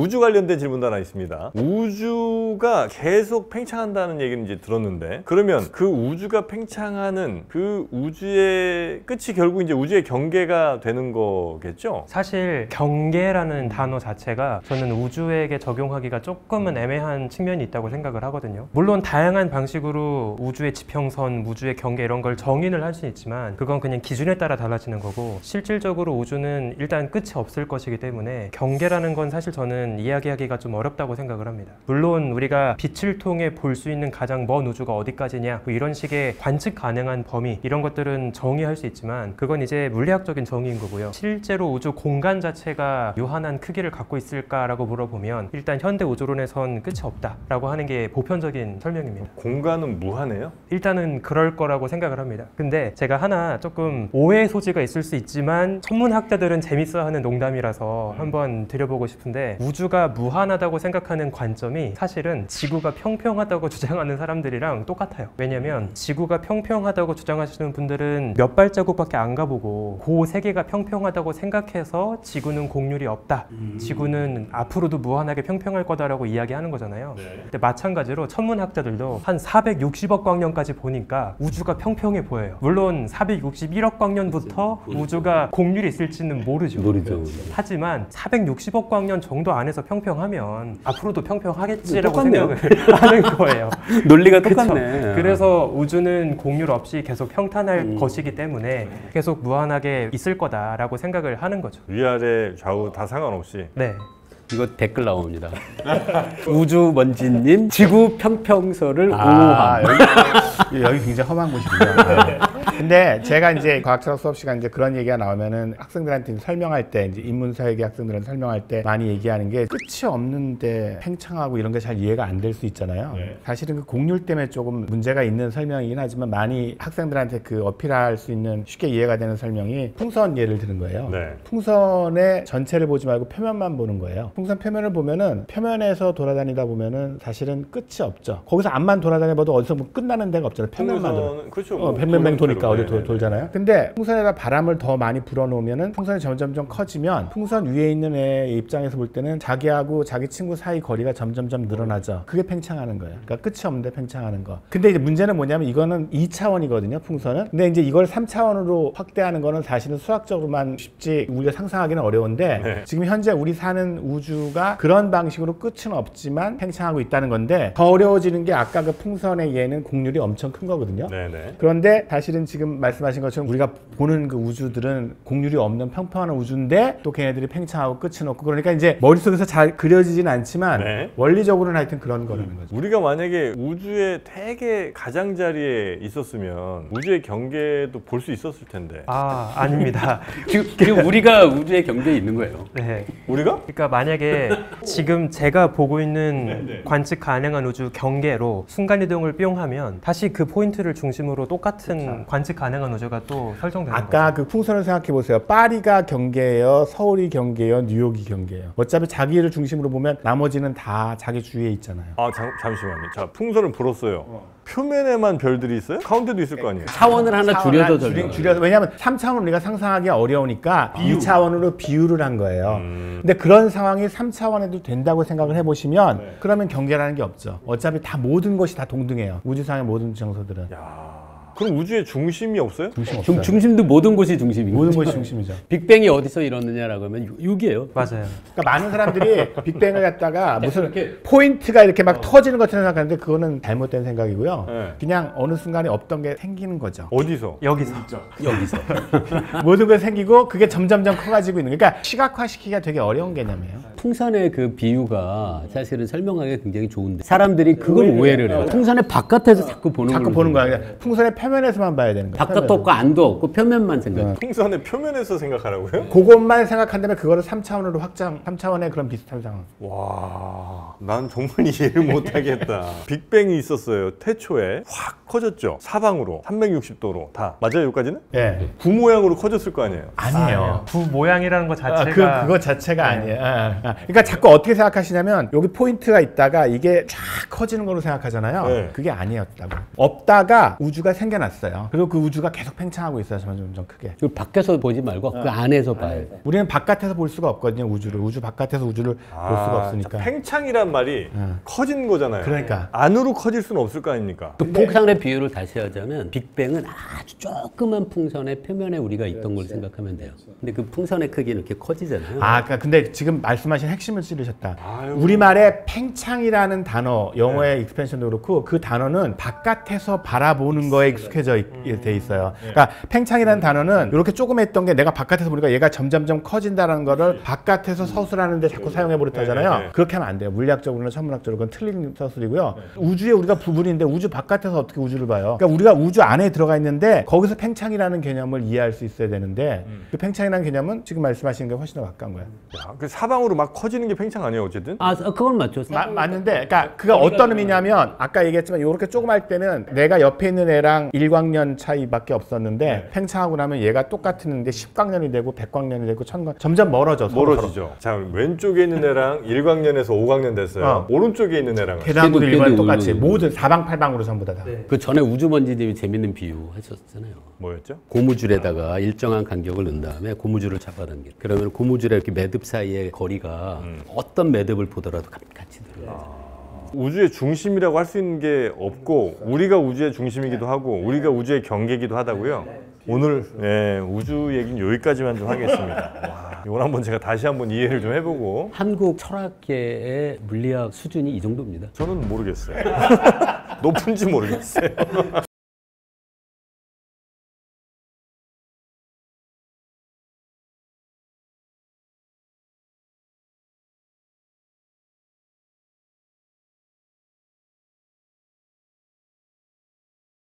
우주 관련된 질문도 하나 있습니다. 우주가 계속 팽창한다는 얘기는 이제 들었는데, 그러면 그 우주가 팽창하는 그 우주의 끝이 결국 이제 우주의 경계가 되는 거겠죠? 사실 경계라는 단어 자체가 저는 우주에게 적용하기가 조금은 애매한 측면이 있다고 생각을 하거든요. 물론 다양한 방식으로 우주의 지평선, 우주의 경계 이런 걸 정의를 할 수 있지만 그건 그냥 기준에 따라 달라지는 거고, 실질적으로 우주는 일단 끝이 없을 것이기 때문에 경계라는 건 사실 저는 이야기하기가 좀 어렵다고 생각을 합니다. 물론 우리가 빛을 통해 볼 수 있는 가장 먼 우주가 어디까지냐, 뭐 이런 식의 관측 가능한 범위 이런 것들은 정의할 수 있지만 그건 이제 물리학적인 정의인 거고요. 실제로 우주 공간 자체가 유한한 크기를 갖고 있을까라고 물어보면 일단 현대 우주론에선 끝이 없다라고 하는 게 보편적인 설명입니다. 공간은 무한해요? 일단은 그럴 거라고 생각을 합니다. 근데 제가 하나 조금 오해 소지가 있을 수 있지만 천문학자들은 재밌어하는 농담이라서 한번 드려보고 싶은데, 우주가 무한하다고 생각하는 관점이 사실은 지구가 평평하다고 주장하는 사람들이랑 똑같아요. 왜냐면 지구가 평평하다고 주장하시는 분들은 몇 발자국밖에 안 가보고 그 세계가 평평하다고 생각해서 지구는 곡률이 없다, 지구는 앞으로도 무한하게 평평할 거다라고 이야기하는 거잖아요. 근데 마찬가지로 천문학자들도 한 460억 광년까지 보니까 우주가 평평해 보여요. 물론 461억 광년부터 우주가 곡률이 있을지는 모르죠. 하지만 460억 광년 정도 안에서 평평하면 앞으로도 평평하겠지라고 똑같네요. 생각을 하는 거예요. 논리가 똑같네. 그래서 우주는 곡률 없이 계속 평탄할 것이기 때문에 계속 무한하게 있을 거다라고 생각을 하는 거죠. 위아래 좌우 다 상관없이. 네. 이거 댓글 나옵니다. 우주먼지님, 지구 평평설을 옹호함. 여기 굉장히 험한 곳이군요. 근데 제가 이제 과학철학 수업 시간 이제 그런 얘기가 나오면은 학생들한테 설명할 때, 이제 인문사회계 학생들한테 설명할 때 많이 얘기하는 게 끝이 없는데 팽창하고 이런 게 잘 이해가 안 될 수 있잖아요. 사실은 그 곡률 때문에 조금 문제가 있는 설명이긴 하지만 많이 학생들한테 그 어필할 수 있는 쉽게 이해가 되는 설명이 풍선 예를 드는 거예요. 풍선의 전체를 보지 말고 표면만 보는 거예요. 풍선 표면을 보면은 표면에서 돌아다니다 보면은 사실은 끝이 없죠. 거기서 앞만 돌아다녀봐도 어디서 뭐 끝나는 데가 없잖아요. 표면만 돌아. 그렇죠. 뱅뱅뱅 도니까 어디 돌잖아요. 근데 풍선에다 바람을 더 많이 불어넣으면은 풍선이 점점점 커지면 풍선 위에 있는 애의 입장에서 볼 때는 자기하고 자기 친구 사이 거리가 점점점 늘어나죠. 그게 팽창하는 거예요. 그러니까 끝이 없는데 팽창하는 거. 근데 이제 문제는 뭐냐면 이거는 2차원이거든요, 풍선은. 근데 이제 이걸 3차원으로 확대하는 거는 사실은 수학적으로만 쉽지 우리가 상상하기는 어려운데 지금 현재 우리 사는 우주가 그런 방식으로 끝은 없지만 팽창하고 있다는 건데, 더 어려워지는 게 아까 그 풍선의 얘는 곡률이 엄청 큰 거거든요. 그런데 사실은 지금 말씀하신 것처럼 우리가 보는 그 우주들은 곡률이 없는 평평한 우주인데 또 걔네들이 팽창하고 끝은 없고, 그러니까 이제 머릿속에서 잘 그려지진 않지만 원리적으로는 하여튼 그런 거라는 거죠. 우리가 만약에 우주의 되게 가장자리에 있었으면 우주의 경계도 볼 수 있었을 텐데. 아닙니다. 지금 우리가 우주의 경계에 있는 거예요. 네. 우리가? 그러니까 만약에 지금 제가 보고 있는 관측 가능한 우주 경계로 순간이동을 뿅 하면 다시 그 포인트를 중심으로 똑같은 관측 가능한 우주가 또 설정되는 거죠. 아까 그 풍선을 생각해 보세요. 파리가 경계예요, 서울이 경계예요, 뉴욕이 경계예요. 어차피 자기를 중심으로 보면 나머지는 다 자기 주위에 있잖아요. 잠시만요. 자, 풍선을 불었어요. 표면에만 별들이 있어요? 가운데도 있을 거 아니에요? 차원을 하나 줄여서 줄여서. 왜냐하면 3차원은 우리가 상상하기 어려우니까 2차원으로 비유를 한 거예요. 근데 그런 상황이 3차원에도 된다고 생각을 해보시면 그러면 경계라는 게 없죠. 어차피 다 모든 것이 다 동등해요. 우주상의 모든 정서들은. 그럼 우주의 중심이 없어요? 중심도 모든 곳이 중심이고, 모든 곳이 중심이죠. 빅뱅이 어디서 일어나냐라고 하면 6이에요. 맞아요. 그러니까 많은 사람들이 빅뱅을 갖다가 무슨 포인트가 이렇게 막 터지는 것처럼 생각하는데 그거는 잘못된 생각이고요. 그냥 어느 순간에 없던 게 생기는 거죠. 어디서? 여기서. 모든 게 생기고 그게 점점점 커가지고 있는. 그러니까 시각화시키기가 되게 어려운 개념이에요. 풍선의 그 비유가 사실은 설명하기가 굉장히 좋은데 사람들이 그걸 오해를 해요. 풍선의 바깥에서 자꾸 보는 거야. 풍선의 표면에서만 봐야 되는 거야. 바깥도 없고 안도 없고 표면만 생각해. 풍선의 표면에서 생각하라고요? 그것만 생각한다면 그거를 3차원으로 확장, 3차원의 그런 비슷한 상황. 와, 난 정말 이해를 못하겠다. 빅뱅이 있었어요. 태초에 확 커졌죠. 사방으로 360도로 다. 맞아요, 여기까지는? 네. 구 모양으로 커졌을 거 아니에요? 아니에요. 구 모양이라는 것 자체가 그거 자체가 아니에요. 그러니까 자꾸 어떻게 생각하시냐면 여기 포인트가 있다가 이게 쫙 커지는 걸로 생각하잖아요. 네. 그게 아니었다고. 없다가 우주가 생겨났어요. 그리고 그 우주가 계속 팽창하고 있어요. 점점 크게. 그 밖에서 보지 말고 그 안에서 봐요. 우리는 바깥에서 볼 수가 없거든요. 우주를. 우주 바깥에서 우주를 볼 수가 없으니까. 자, 팽창이란 말이 커지는 거잖아요. 그러니까. 안으로 커질 수는 없을 거 아닙니까? 그 풍선의 비유를 다시 하자면 빅뱅은 아주 조그만 풍선의 표면에 우리가 있던 걸 생각하면 돼요. 근데 그 풍선의 크기는 이렇게 커지잖아요. 그러니까 근데 지금 말씀하신 핵심을 찌르셨다. 아유. 우리말에 팽창이라는 단어, 영어의 익스펜션도 그렇고 그 단어는 바깥에서 바라보는 거에 익숙해져 돼 있어요. 그러니까 팽창이라는 단어는 이렇게 조그맸던 게 내가 바깥에서 보니까 얘가 점점점 커진다는 거를 바깥에서 서술하는데 자꾸 사용해 버렸다잖아요. 그렇게 하면 안 돼요. 물리학적으로는 천문학적으로는 틀린 서술이고요. 우주에 우리가 부분인데 우주 바깥에서 어떻게 우주를 봐요? 그러니까 우리가 우주 안에 들어가 있는데 거기서 팽창이라는 개념을 이해할 수 있어야 되는데 그 팽창이라는 개념은 지금 말씀하신 게 훨씬 더 가까운 거예요. 야, 그 사방으로 막 커지는 게 팽창 아니에요, 어쨌든? 그건 맞죠. 맞는데, 그러니까 그가 어떤 의미냐면 아까 얘기했지만 이렇게 조그말 때는 내가 옆에 있는 애랑 1광년 차이밖에 없었는데 팽창하고 나면 얘가 똑같은데 10광년이 되고 100광년이 되고 1000광 점점 멀어져. 멀어지죠. 자, 왼쪽에 있는 애랑 1광년에서 5광년 됐어요. 오른쪽에 있는 애랑 계단도 걔도 일반 똑같이 오르는 모든 사방팔방으로 전부 다. 그 전에 우주먼지님이 재밌는 비유 하셨잖아요. 뭐였죠? 고무줄에다가 일정한 간격을 넣은 다음에 고무줄을 잡아당겨. 그러면 고무줄에 이렇게 매듭 사이의 거리가 어떤 매듭을 보더라도 같이 들어요. 우주의 중심이라고 할 수 있는 게 없고 우리가 우주의 중심이기도 하고 우리가 우주의 경계이기도 하다고요. 오늘 우주 얘기는 여기까지만 좀 하겠습니다. 와, 이건 한번 제가 다시 한번 이해를 좀 해보고. 한국 철학계의 물리학 수준이 이 정도입니다. 저는 모르겠어요. 높은지 모르겠어요.